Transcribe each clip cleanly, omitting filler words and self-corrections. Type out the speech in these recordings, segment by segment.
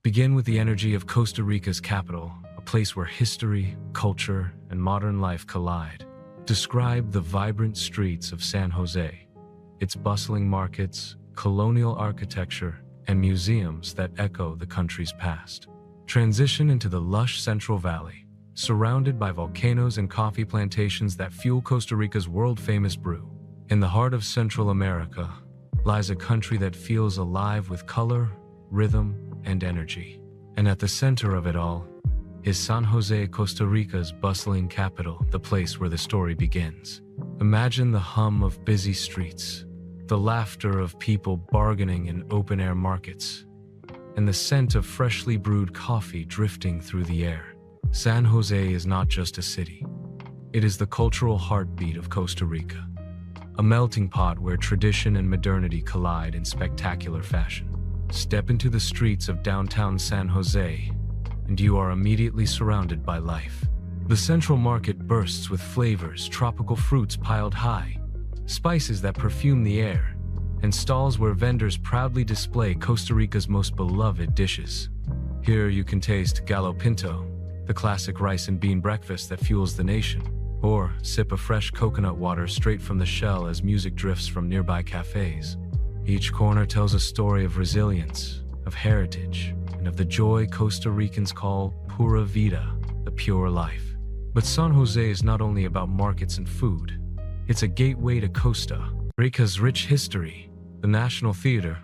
Begin with the energy of Costa Rica's capital, a place where history, culture, and modern life collide. Describe the vibrant streets of San Jose, its bustling markets, colonial architecture, and museums that echo the country's past. Transition into the lush Central Valley, surrounded by volcanoes and coffee plantations that fuel Costa Rica's world-famous brew. In the heart of Central America lies a country that feels alive with color, rhythm, and energy. And at the center of it all is San Jose, Costa Rica's bustling capital, the place where the story begins. Imagine the hum of busy streets, the laughter of people bargaining in open-air markets, and the scent of freshly brewed coffee drifting through the air. San Jose is not just a city. It is the cultural heartbeat of Costa Rica, a melting pot where tradition and modernity collide in spectacular fashion. Step into the streets of downtown San Jose, and you are immediately surrounded by life. The central market bursts with flavors, tropical fruits piled high, spices that perfume the air, and stalls where vendors proudly display Costa Rica's most beloved dishes. Here you can taste gallo pinto, the classic rice and bean breakfast that fuels the nation, or sip a fresh coconut water straight from the shell as music drifts from nearby cafes. Each corner tells a story of resilience, of heritage, and of the joy Costa Ricans call pura vida, the pure life. But San Jose is not only about markets and food. It's a gateway to Costa Rica's rich history. The National Theater,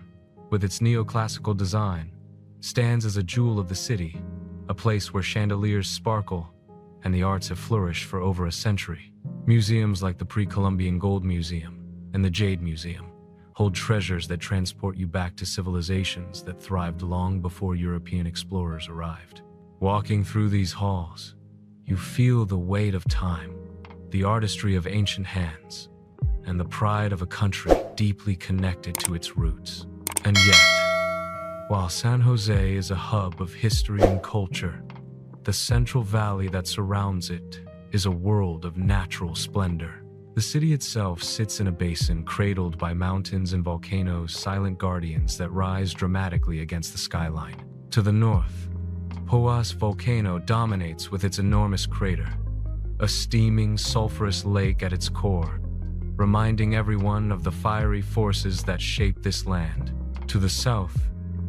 with its neoclassical design, stands as a jewel of the city, a place where chandeliers sparkle and the arts have flourished for over a century. Museums like the Pre-Columbian Gold Museum and the Jade Museum hold treasures that transport you back to civilizations that thrived long before European explorers arrived. Walking through these halls, you feel the weight of time, the artistry of ancient hands, and the pride of a country deeply connected to its roots. And yet, while San Jose is a hub of history and culture, the Central Valley that surrounds it is a world of natural splendor. The city itself sits in a basin cradled by mountains and volcanoes, silent guardians that rise dramatically against the skyline. To the north, Poás volcano dominates with its enormous crater, a steaming, sulfurous lake at its core, reminding everyone of the fiery forces that shape this land. To the south,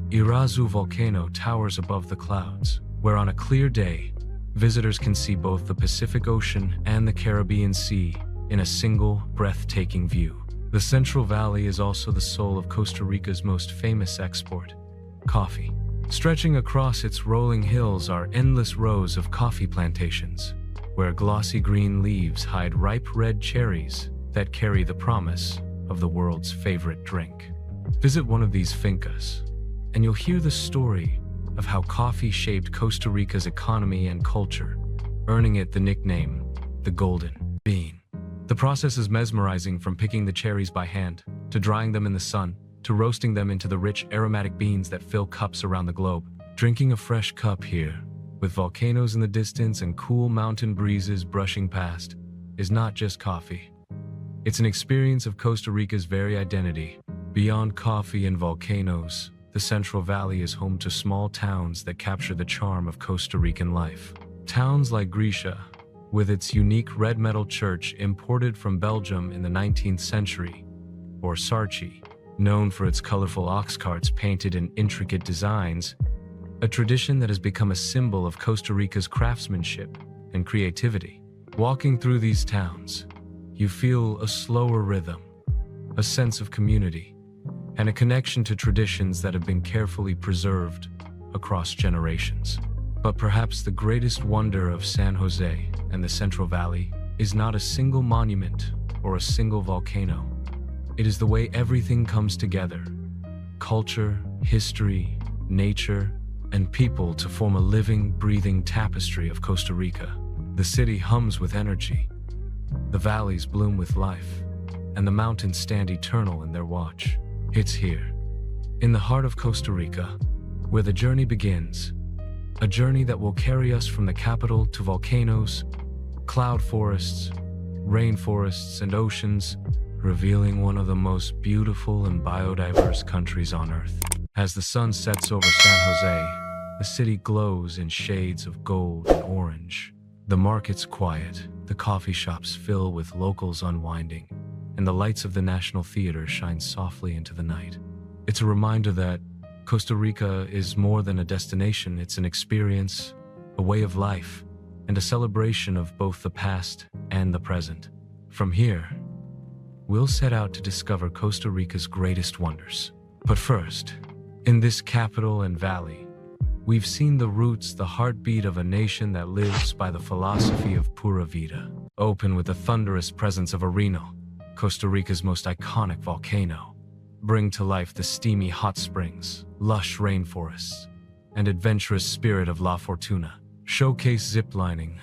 Irazu volcano towers above the clouds, where on a clear day, visitors can see both the Pacific Ocean and the Caribbean Sea in a single, breathtaking view. The Central Valley is also the soul of Costa Rica's most famous export, coffee. Stretching across its rolling hills are endless rows of coffee plantations, where glossy green leaves hide ripe red cherries that carry the promise of the world's favorite drink. Visit one of these fincas, and you'll hear the story of how coffee shaped Costa Rica's economy and culture, earning it the nickname, the Golden Bean. The process is mesmerizing, from picking the cherries by hand, to drying them in the sun, to roasting them into the rich, aromatic beans that fill cups around the globe. Drinking a fresh cup here, with volcanoes in the distance and cool mountain breezes brushing past, is not just coffee. It's an experience of Costa Rica's very identity. Beyond coffee and volcanoes, the Central Valley is home to small towns that capture the charm of Costa Rican life. Towns like Grisha, with its unique red metal church imported from Belgium in the 19th century, or Sarchi, known for its colorful ox carts painted in intricate designs, a tradition that has become a symbol of Costa Rica's craftsmanship and creativity. Walking through these towns, you feel a slower rhythm, a sense of community, and a connection to traditions that have been carefully preserved across generations. But perhaps the greatest wonder of San Jose and the Central Valley is not a single monument or a single volcano. It is the way everything comes together: culture, history, nature, and people to form a living, breathing tapestry of Costa Rica. The city hums with energy, the valleys bloom with life, and the mountains stand eternal in their watch. It's here, in the heart of Costa Rica, where the journey begins. A journey that will carry us from the capital to volcanoes, cloud forests, rainforests, and oceans, revealing one of the most beautiful and biodiverse countries on Earth. As the sun sets over San Jose, The city glows in shades of gold and orange. The market's quiet, the coffee shops fill with locals unwinding, and the lights of the National Theater shine softly into the night. It's a reminder that Costa Rica is more than a destination, it's an experience, a way of life, and a celebration of both the past and the present. From here, we'll set out to discover Costa Rica's greatest wonders. But first, in this capital and valley, we've seen the roots, the heartbeat of a nation that lives by the philosophy of pura vida. Open with the thunderous presence of Arenal, Costa Rica's most iconic volcano. Bring to life the steamy hot springs, lush rainforests, and adventurous spirit of La Fortuna. Showcase ziplining,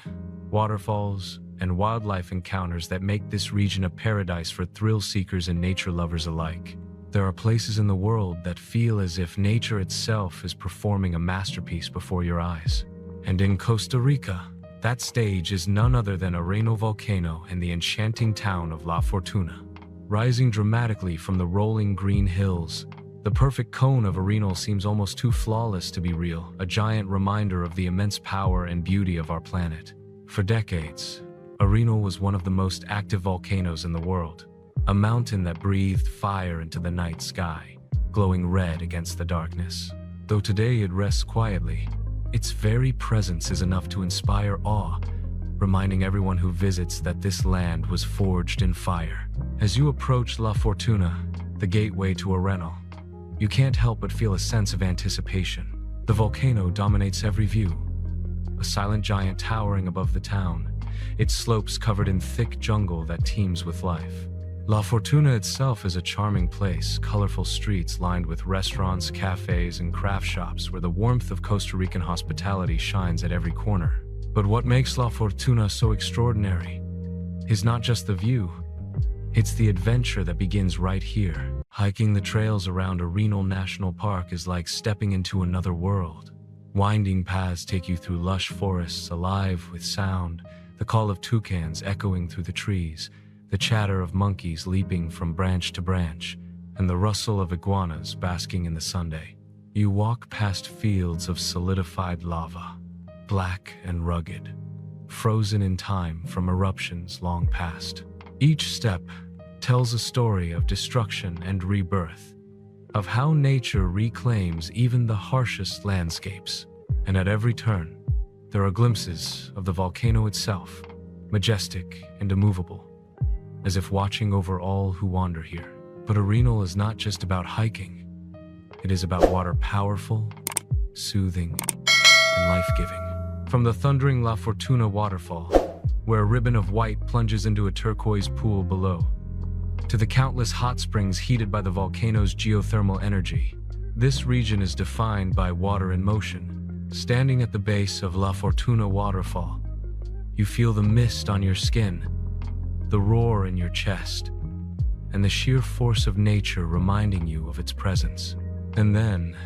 waterfalls, and wildlife encounters that make this region a paradise for thrill seekers and nature lovers alike. There are places in the world that feel as if nature itself is performing a masterpiece before your eyes. And in Costa Rica, that stage is none other than Arenal volcano and the enchanting town of La Fortuna. Rising dramatically from the rolling green hills, the perfect cone of Arenal seems almost too flawless to be real, a giant reminder of the immense power and beauty of our planet. For decades, Arenal was one of the most active volcanoes in the world, a mountain that breathed fire into the night sky, glowing red against the darkness. Though today it rests quietly, its very presence is enough to inspire awe, reminding everyone who visits that this land was forged in fire. As you approach La Fortuna, the gateway to Arenal, you can't help but feel a sense of anticipation. The volcano dominates every view, a silent giant towering above the town, its slopes covered in thick jungle that teems with life. La Fortuna itself is a charming place, colorful streets lined with restaurants, cafes, and craft shops where the warmth of Costa Rican hospitality shines at every corner. But what makes La Fortuna so extraordinary is not just the view, it's the adventure that begins right here. Hiking the trails around Arenal National Park is like stepping into another world. Winding paths take you through lush forests alive with sound, the call of toucans echoing through the trees, the chatter of monkeys leaping from branch to branch, and the rustle of iguanas basking in the sunday. You walk past fields of solidified lava, black and rugged, frozen in time from eruptions long past. Each step tells a story of destruction and rebirth, of how nature reclaims even the harshest landscapes. And at every turn, there are glimpses of the volcano itself, majestic and immovable, as if watching over all who wander here. But Arenal is not just about hiking. It is about water powerful, soothing, and life-giving. From the thundering La Fortuna waterfall, where a ribbon of white plunges into a turquoise pool below, to the countless hot springs heated by the volcano's geothermal energy, this region is defined by water in motion. Standing at the base of La Fortuna waterfall, you feel the mist on your skin, the roar in your chest, and the sheer force of nature reminding you of its presence. And then,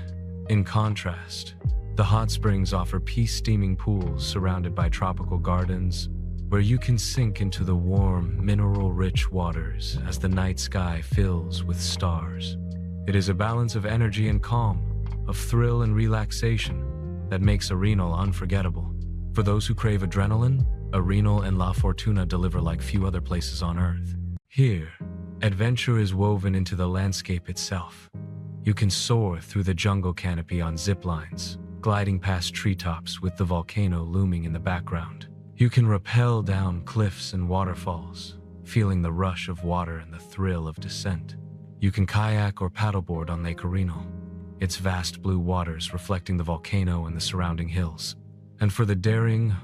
in contrast, the hot springs offer peace-steaming pools surrounded by tropical gardens, where you can sink into the warm, mineral-rich waters as the night sky fills with stars. It is a balance of energy and calm, of thrill and relaxation, that makes Arenal unforgettable. For those who crave adrenaline, Arenal and La Fortuna deliver like few other places on Earth. Here, adventure is woven into the landscape itself. You can soar through the jungle canopy on zip lines, gliding past treetops with the volcano looming in the background. You can rappel down cliffs and waterfalls, feeling the rush of water and the thrill of descent. You can kayak or paddleboard on Lake Arenal, its vast blue waters reflecting the volcano and the surrounding hills. And for the daring,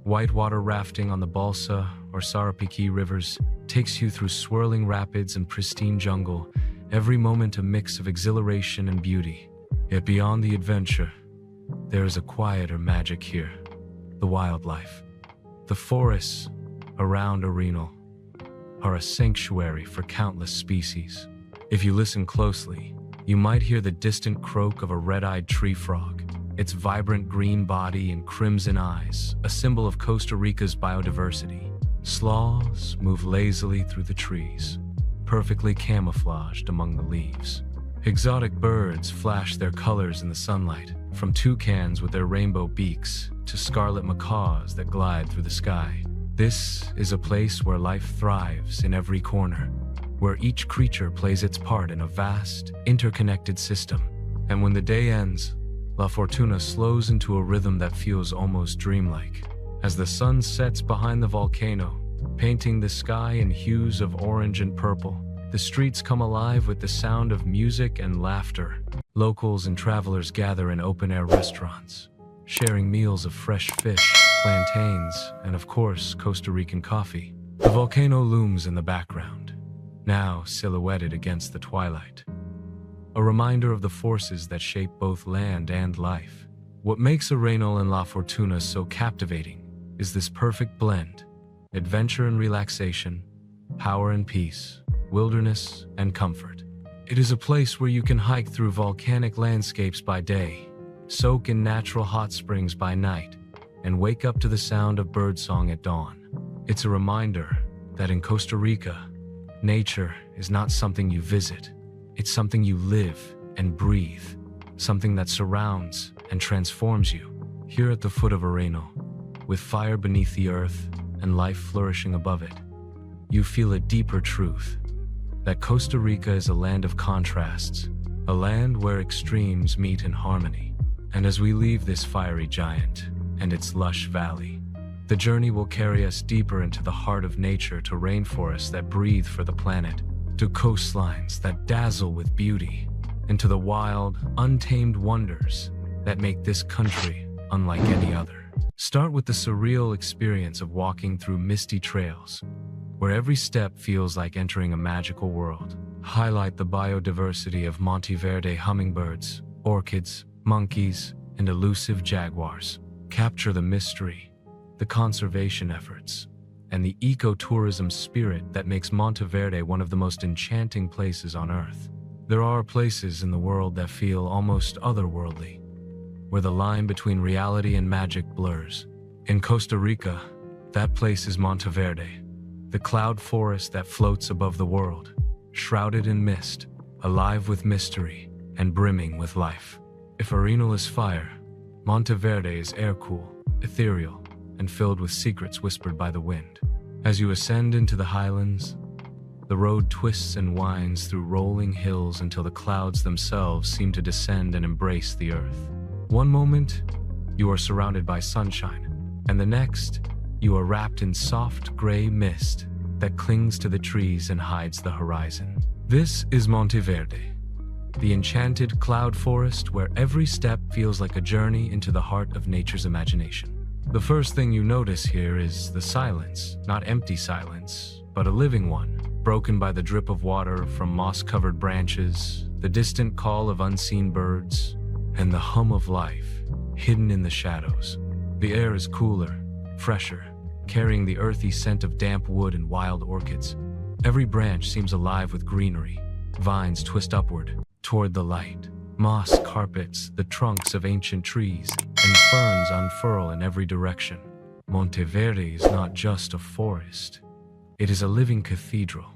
whitewater rafting on the Balsa or Sarapiquí rivers takes you through swirling rapids and pristine jungle, every moment a mix of exhilaration and beauty. Yet beyond the adventure, there is a quieter magic here: the wildlife. The forests around Arenal are a sanctuary for countless species. If you listen closely, you might hear the distant croak of a red-eyed tree frog, its vibrant green body and crimson eyes, a symbol of Costa Rica's biodiversity. Sloths move lazily through the trees, perfectly camouflaged among the leaves. Exotic birds flash their colors in the sunlight, from toucans with their rainbow beaks to scarlet macaws that glide through the sky. This is a place where life thrives in every corner, where each creature plays its part in a vast, interconnected system. And when the day ends, La Fortuna slows into a rhythm that feels almost dreamlike. As the sun sets behind the volcano, painting the sky in hues of orange and purple, the streets come alive with the sound of music and laughter. Locals and travelers gather in open-air restaurants, sharing meals of fresh fish, plantains, and of course, Costa Rican coffee. The volcano looms in the background, now silhouetted against the twilight, a reminder of the forces that shape both land and life. What makes Arenal and La Fortuna so captivating is this perfect blend: adventure and relaxation, power and peace, wilderness and comfort. It is a place where you can hike through volcanic landscapes by day, soak in natural hot springs by night, and wake up to the sound of birdsong at dawn. It's a reminder that in Costa Rica, nature is not something you visit. It's something you live and breathe, something that surrounds and transforms you. Here at the foot of Arenal, with fire beneath the earth and life flourishing above it, you feel a deeper truth: that Costa Rica is a land of contrasts, a land where extremes meet in harmony. And as we leave this fiery giant and its lush valley, the journey will carry us deeper into the heart of nature, to rainforests that breathe for the planet, to coastlines that dazzle with beauty, and to the wild, untamed wonders that make this country unlike any other. Start with the surreal experience of walking through misty trails, where every step feels like entering a magical world. Highlight the biodiversity of Monteverde hummingbirds, orchids, monkeys, and elusive jaguars. Capture the mystery, the conservation efforts, and the ecotourism spirit that makes Monteverde one of the most enchanting places on Earth. There are places in the world that feel almost otherworldly, where the line between reality and magic blurs. In Costa Rica, that place is Monteverde, the cloud forest that floats above the world, shrouded in mist, alive with mystery, and brimming with life. If Arenal is fire, Monteverde is air-cool, ethereal, and filled with secrets whispered by the wind. As you ascend into the highlands, the road twists and winds through rolling hills until the clouds themselves seem to descend and embrace the earth. One moment, you are surrounded by sunshine, and the next, you are wrapped in soft gray mist that clings to the trees and hides the horizon. This is Monteverde, the enchanted cloud forest where every step feels like a journey into the heart of nature's imagination. The first thing you notice here is the silence, not empty silence, but a living one, broken by the drip of water from moss-covered branches, the distant call of unseen birds, and the hum of life hidden in the shadows. The air is cooler, fresher, carrying the earthy scent of damp wood and wild orchids. Every branch seems alive with greenery. Vines twist upward, toward the light. Moss carpets the trunks of ancient trees, and ferns unfurl in every direction. Monteverde is not just a forest. It is a living cathedral,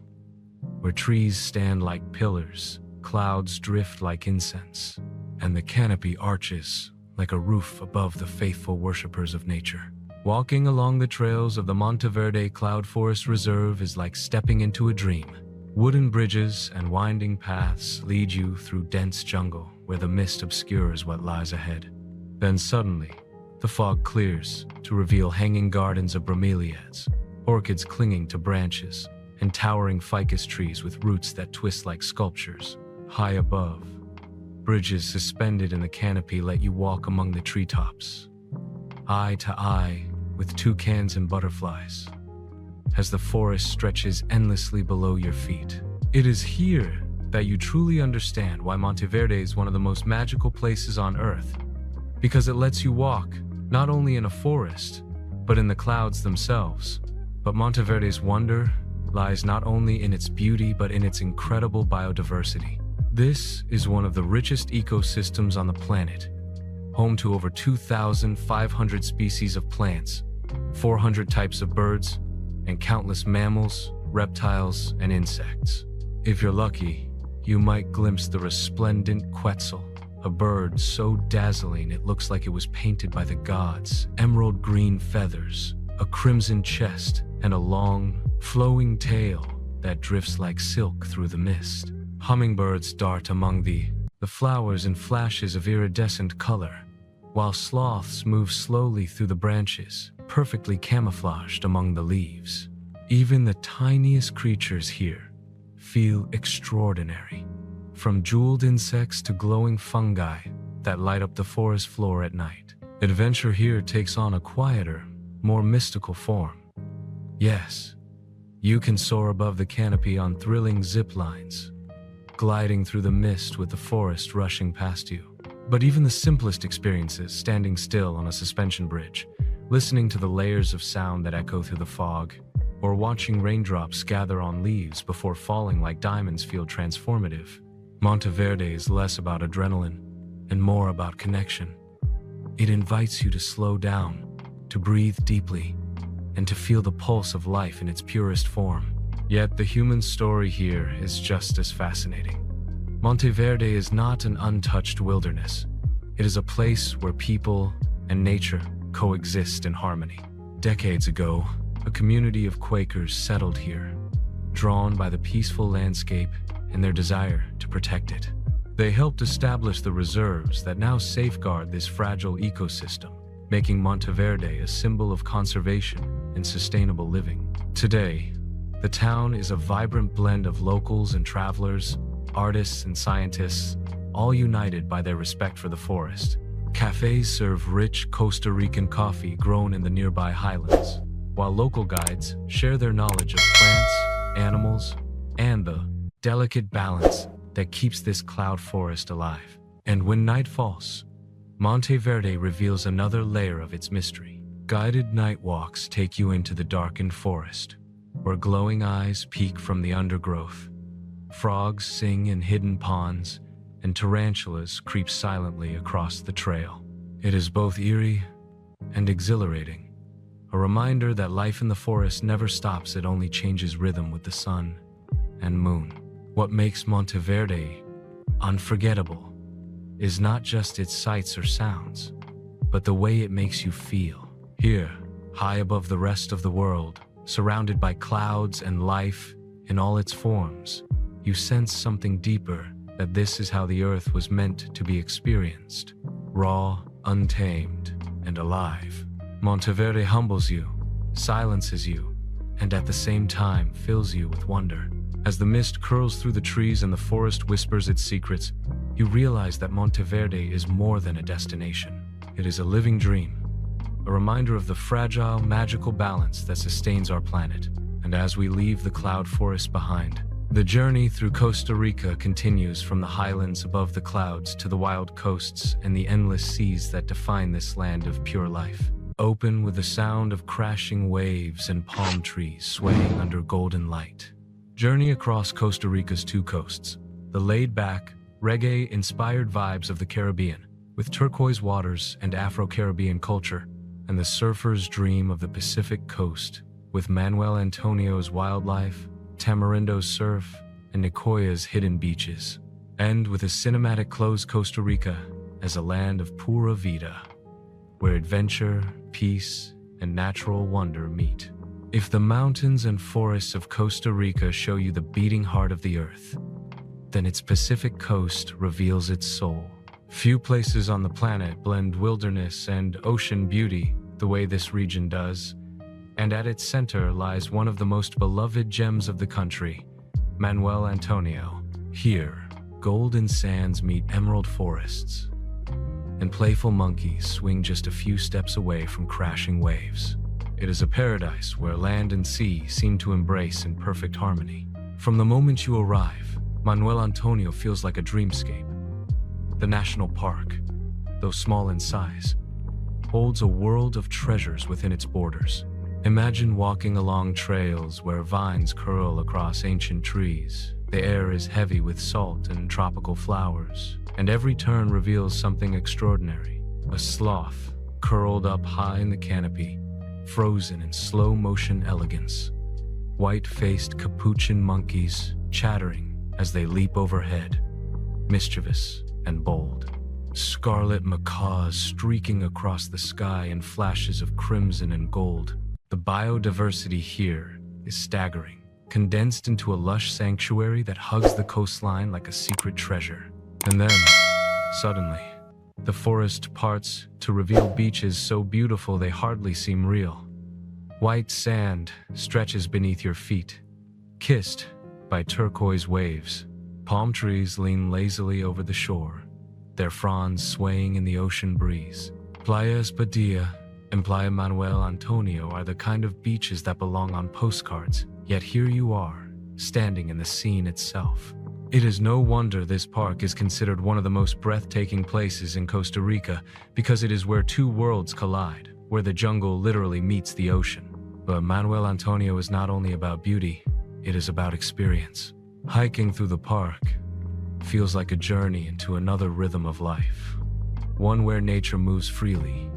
where trees stand like pillars, clouds drift like incense, and the canopy arches like a roof above the faithful worshippers of nature. Walking along the trails of the Monteverde Cloud Forest Reserve is like stepping into a dream. Wooden bridges and winding paths lead you through dense jungle where the mist obscures what lies ahead. Then suddenly, the fog clears to reveal hanging gardens of bromeliads, orchids clinging to branches, and towering ficus trees with roots that twist like sculptures. High above, bridges suspended in the canopy let you walk among the treetops, eye to eye with toucans and butterflies, as the forest stretches endlessly below your feet. It is here that you truly understand why Monteverde is one of the most magical places on Earth, because it lets you walk not only in a forest, but in the clouds themselves. But Monteverde's wonder lies not only in its beauty, but in its incredible biodiversity. This is one of the richest ecosystems on the planet, home to over 2,500 species of plants, 400 types of birds, and countless mammals, reptiles, and insects. If you're lucky, you might glimpse the resplendent quetzal, A bird so dazzling it looks like it was painted by the gods, emerald green feathers, a crimson chest, and a long, flowing tail that drifts like silk through the mist. Hummingbirds dart among the flowers in flashes of iridescent color, while sloths move slowly through the branches, perfectly camouflaged among the leaves. Even the tiniest creatures here feel extraordinary, from jeweled insects to glowing fungi that light up the forest floor at night. Adventure here takes on a quieter, more mystical form. Yes, you can soar above the canopy on thrilling zip lines, gliding through the mist with the forest rushing past you. But even the simplest experiences, standing still on a suspension bridge, listening to the layers of sound that echo through the fog, or watching raindrops gather on leaves before falling like diamonds, feel transformative. Monteverde is less about adrenaline and more about connection. It invites you to slow down, to breathe deeply, and to feel the pulse of life in its purest form. Yet the human story here is just as fascinating. Monteverde is not an untouched wilderness. It is a place where people and nature coexist in harmony. Decades ago, a community of Quakers settled here, drawn by the peaceful landscape and their desire to protect it. They helped establish the reserves that now safeguard this fragile ecosystem, making Monteverde a symbol of conservation and sustainable living. Today, the town is a vibrant blend of locals and travelers, artists and scientists, all united by their respect for the forest. Cafes serve rich Costa Rican coffee grown in the nearby highlands, while local guides share their knowledge of plants, animals, and the delicate balance that keeps this cloud forest alive. And when night falls, Monteverde reveals another layer of its mystery. Guided night walks take you into the darkened forest, where glowing eyes peek from the undergrowth. Frogs sing in hidden ponds, and tarantulas creep silently across the trail. It is both eerie and exhilarating, a reminder that life in the forest never stops, it only changes rhythm with the sun and moon. What makes Monteverde unforgettable is not just its sights or sounds, but the way it makes you feel. Here, high above the rest of the world, surrounded by clouds and life in all its forms, you sense something deeper, that this is how the earth was meant to be experienced, raw, untamed, and alive. Monteverde humbles you, silences you, and at the same time fills you with wonder. As the mist curls through the trees and the forest whispers its secrets, you realize that Monteverde is more than a destination. It is a living dream, a reminder of the fragile, magical balance that sustains our planet. And as we leave the cloud forest behind, the journey through Costa Rica continues, from the highlands above the clouds to the wild coasts and the endless seas that define this land of pure life. Open with the sound of crashing waves and palm trees swaying under golden light. Journey across Costa Rica's two coasts, the laid-back, reggae-inspired vibes of the Caribbean, with turquoise waters and Afro-Caribbean culture, and the surfer's dream of the Pacific coast, with Manuel Antonio's wildlife, Tamarindo's surf, and Nicoya's hidden beaches. And with a cinematic close, Costa Rica as a land of pura vida, where adventure, peace, and natural wonder meet. If the mountains and forests of Costa Rica show you the beating heart of the earth, then its Pacific coast reveals its soul. Few places on the planet blend wilderness and ocean beauty the way this region does, and at its center lies one of the most beloved gems of the country, Manuel Antonio. Here, golden sands meet emerald forests, and playful monkeys swing just a few steps away from crashing waves. It is a paradise where land and sea seem to embrace in perfect harmony. From the moment you arrive, Manuel Antonio feels like a dreamscape. The national park, though small in size, holds a world of treasures within its borders. Imagine walking along trails where vines curl across ancient trees. The air is heavy with salt and tropical flowers, and every turn reveals something extraordinary. A sloth, curled up high in the canopy, frozen in slow-motion elegance. White-faced capuchin monkeys chattering as they leap overhead, mischievous and bold. scarlet macaws streaking across the sky in flashes of crimson and gold. The biodiversity here is staggering, condensed into a lush sanctuary that hugs the coastline like a secret treasure. And then, suddenly, the forest parts to reveal beaches so beautiful they hardly seem real. White sand stretches beneath your feet, kissed by turquoise waves. Palm trees lean lazily over the shore, their fronds swaying in the ocean breeze. Playa Espadilla and Playa Manuel Antonio are the kind of beaches that belong on postcards, yet here you are, standing in the scene itself. It is no wonder this park is considered one of the most breathtaking places in Costa Rica, because it is where two worlds collide, where the jungle literally meets the ocean. But Manuel Antonio is not only about beauty, it is about experience. Hiking through the park feels like a journey into another rhythm of life, one where nature moves freely,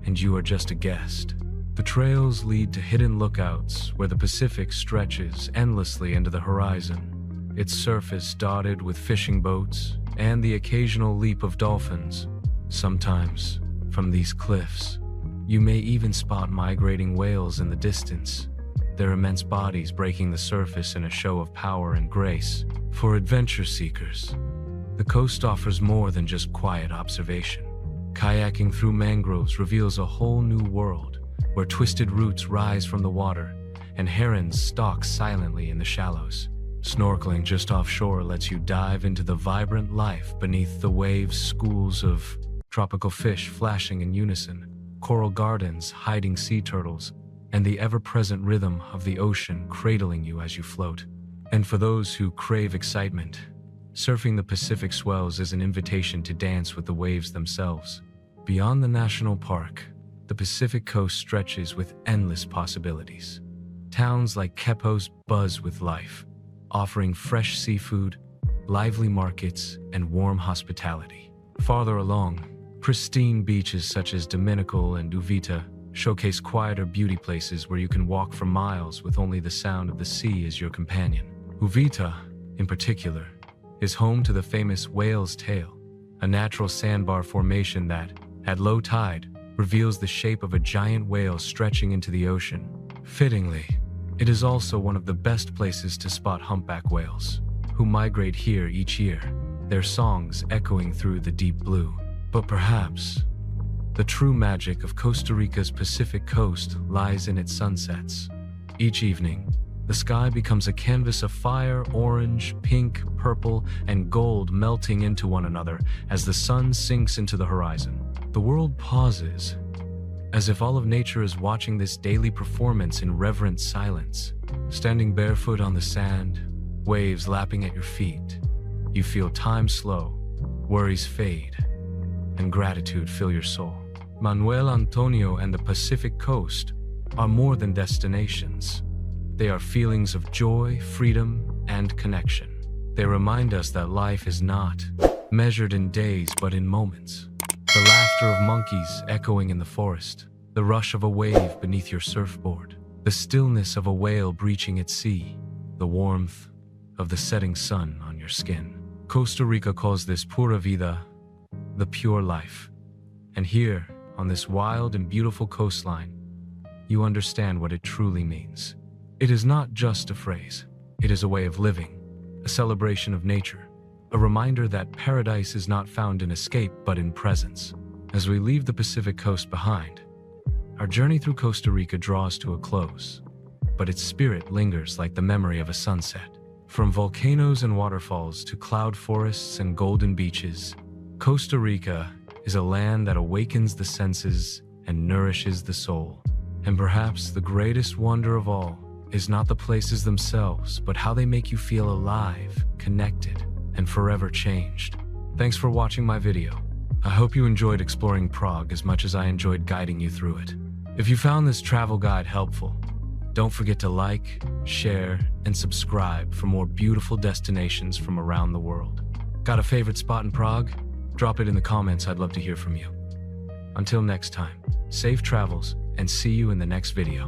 and you are just a guest. The trails lead to hidden lookouts where the Pacific stretches endlessly into the horizon, its surface dotted with fishing boats and the occasional leap of dolphins. Sometimes, from these cliffs, you may even spot migrating whales in the distance, their immense bodies breaking the surface in a show of power and grace. For adventure seekers, the coast offers more than just quiet observation. Kayaking through mangroves reveals a whole new world, where twisted roots rise from the water and herons stalk silently in the shallows. Snorkeling just offshore lets you dive into the vibrant life beneath the waves, schools of tropical fish flashing in unison, coral gardens hiding sea turtles, and the ever-present rhythm of the ocean cradling you as you float. And for those who crave excitement, surfing the Pacific swells is an invitation to dance with the waves themselves. Beyond the national park, the Pacific coast stretches with endless possibilities. Towns like Quepos buzz with life, offering fresh seafood, lively markets, and warm hospitality. Farther along, pristine beaches such as Dominical and Uvita showcase quieter beauty places where you can walk for miles with only the sound of the sea as your companion. Uvita, in particular, is home to the famous Whale's Tail, a natural sandbar formation that, at low tide, reveals the shape of a giant whale stretching into the ocean. Fittingly, it is also one of the best places to spot humpback whales, who migrate here each year, their songs echoing through the deep blue. But perhaps, the true magic of Costa Rica's Pacific coast lies in its sunsets. Each evening, the sky becomes a canvas of fire, orange, pink, purple, and gold melting into one another as the sun sinks into the horizon. The world pauses, as if all of nature is watching this daily performance in reverent silence. Standing barefoot on the sand, waves lapping at your feet, you feel time slow, worries fade, and gratitude fill your soul. Manuel Antonio and the Pacific coast are more than destinations. They are feelings of joy, freedom, and connection. They remind us that life is not measured in days but in moments. The laughter of monkeys echoing in the forest, the rush of a wave beneath your surfboard, the stillness of a whale breaching its sea, the warmth of the setting sun on your skin. Costa Rica calls this pura vida, the pure life. And here, on this wild and beautiful coastline, you understand what it truly means. It is not just a phrase, it is a way of living, a celebration of nature, a reminder that paradise is not found in escape but in presence. As we leave the Pacific coast behind, our journey through Costa Rica draws to a close, but its spirit lingers like the memory of a sunset. From volcanoes and waterfalls to cloud forests and golden beaches, Costa Rica is a land that awakens the senses and nourishes the soul. And perhaps the greatest wonder of all is not the places themselves, but how they make you feel alive, connected, and forever changed. Thanks for watching my video. I hope you enjoyed exploring Prague as much as I enjoyed guiding you through it. If you found this travel guide helpful, don't forget to like, share, and subscribe for more beautiful destinations from around the world. Got a favorite spot in Prague? Drop it in the comments, I'd love to hear from you. Until next time, safe travels, and see you in the next video.